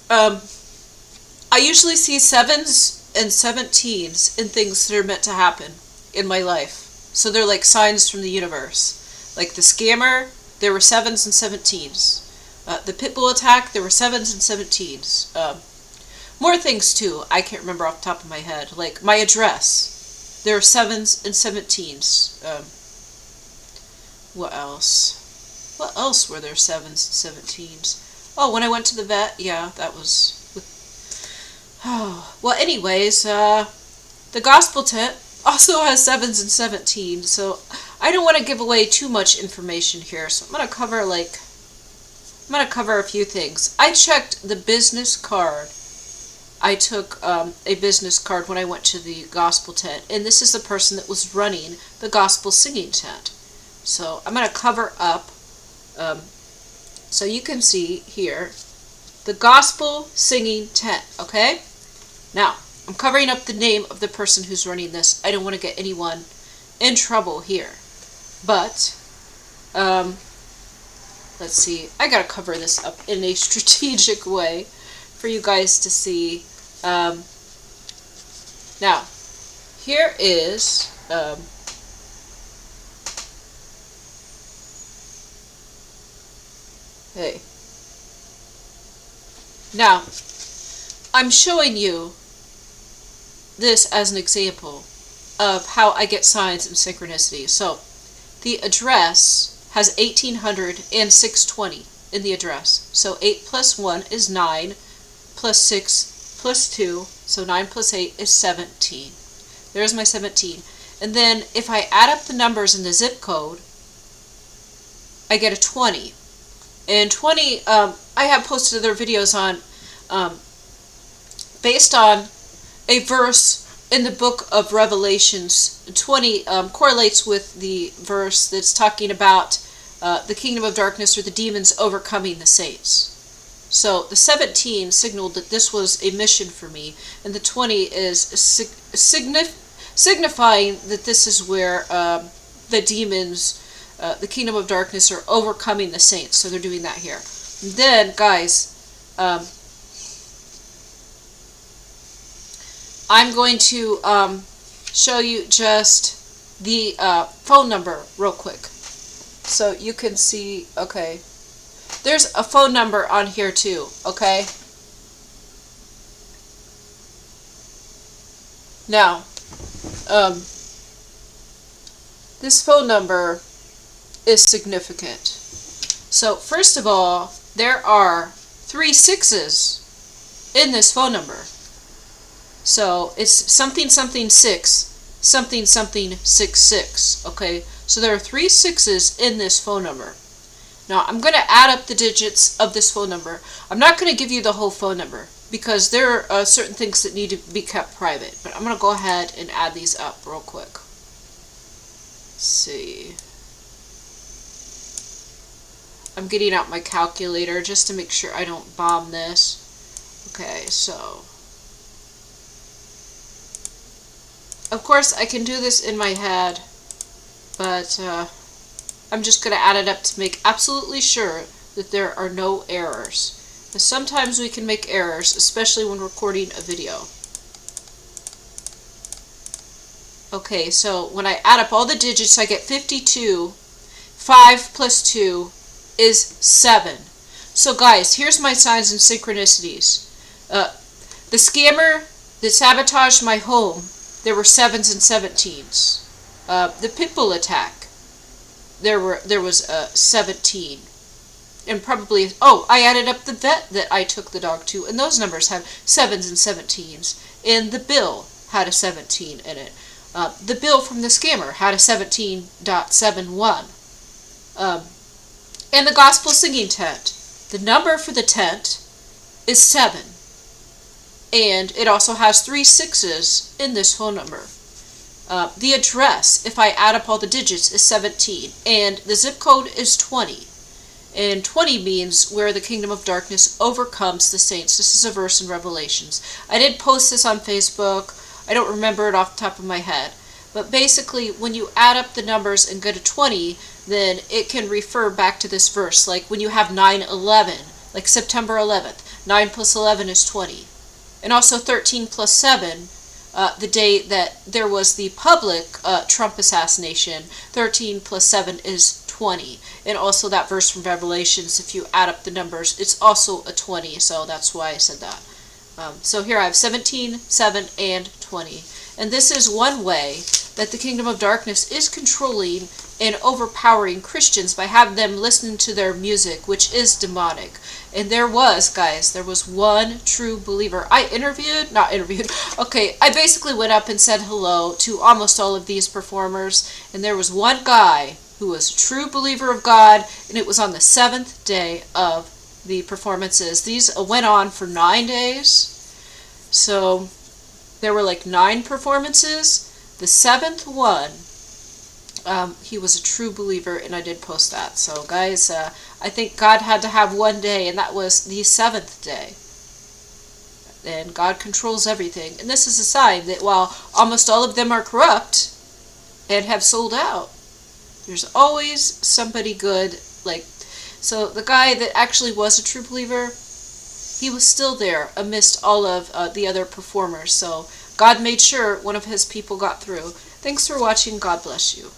Um, I usually see 7s and 17s in things that are meant to happen in my life. So they're like signs from the universe. Like the scammer, there were 7s and 17s. The pitbull attack, there were 7s and 17s. More things too, I can't remember off the top of my head. Like my address, there are 7s and 17s. What else? What else were there 7s and 17s? Oh, when I went to the vet, yeah, that was with... Oh, well, anyways, the gospel tent also has 7s and 17s, so I don't want to give away too much information here, so I'm going to cover a few things. I checked the business card. I took a business card when I went to the gospel tent, and this is the person that was running the gospel singing tent. So I'm going to cover up, so you can see here, the gospel singing tent, okay? Now, I'm covering up the name of the person who's running this. I don't want to get anyone in trouble here. But, let's see, I got to cover this up in a strategic way for you guys to see. Now, here is... Hey. Now, I'm showing you this as an example of how I get signs and synchronicities. So, the address has 1800 and 620 in the address. So 8 plus 1 is 9, plus 6 plus 2, so 9 plus 8 is 17. There's my 17. And then if I add up the numbers in the zip code, I get a 20. And 20, I have posted other videos on, based on a verse in the book of Revelations. 20 correlates with the verse that's talking about the kingdom of darkness or the demons overcoming the saints. So the 17 signaled that this was a mission for me, and the 20 is signifying that this is where the demons, the kingdom of darkness, are overcoming the saints. So they're doing that here. And then, guys, I'm going to show you just the phone number real quick. So you can see, okay, there's a phone number on here too, okay? Now, this phone number is significant. So first of all, there are 3 6s in this phone number. So it's something something 6, something something 66, okay? So there are 3 6s in this phone number. Now I'm going to add up the digits of this phone number. I'm not going to give you the whole phone number because there are certain things that need to be kept private. But I'm going to go ahead and add these up real quick. Let's see. I'm getting out my calculator just to make sure I don't bomb this. Okay, so... Of course, I can do this in my head, but I'm just going to add it up to make absolutely sure that there are no errors. Because sometimes we can make errors, especially when recording a video. Okay, so when I add up all the digits, I get 52. 5 plus 2 is 7. So guys, here's my signs and synchronicities. The scammer that sabotaged my home, there were 7s and 17s. The pitbull attack, there was 17. And probably, oh, I added up the vet that I took the dog to, and those numbers have 7s and 17s. And the bill had a 17 in it. The bill from the scammer had a 17.71. And the gospel singing tent, the number for the tent is 7. And it also has 3 6s in this phone number. The address, if I add up all the digits, is 17. And the zip code is 20. And 20 means where the kingdom of darkness overcomes the saints. This is a verse in Revelations. I did post this on Facebook. I don't remember it off the top of my head. But basically, when you add up the numbers and go to 20, then it can refer back to this verse. Like when you have 9/11, like September 11th. 9 plus 11 is 20. And also 13 plus 7, the day that there was the public Trump assassination, 13 plus 7 is 20. And also that verse from Revelations, if you add up the numbers, it's also a 20. So that's why I said that. So here I have 17, 7, and 20. And this is one way that the kingdom of darkness is controlling and overpowering Christians by having them listening to their music, which is demonic. And there was, guys, there was one true believer. I basically went up and said hello to almost all of these performers. And there was one guy who was a true believer of God, and it was on the 7th day of the performances. These went on for 9 days. So there were like 9 performances. The 7th one, he was a true believer, and I did post that. So guys, I think God had to have one day, and that was the 7th day. And God controls everything. And this is a sign that while almost all of them are corrupt and have sold out, there's always somebody good. So the guy that actually was a true believer, he was still there amidst all of the other performers. So God made sure one of his people got through. Thanks for watching. God bless you.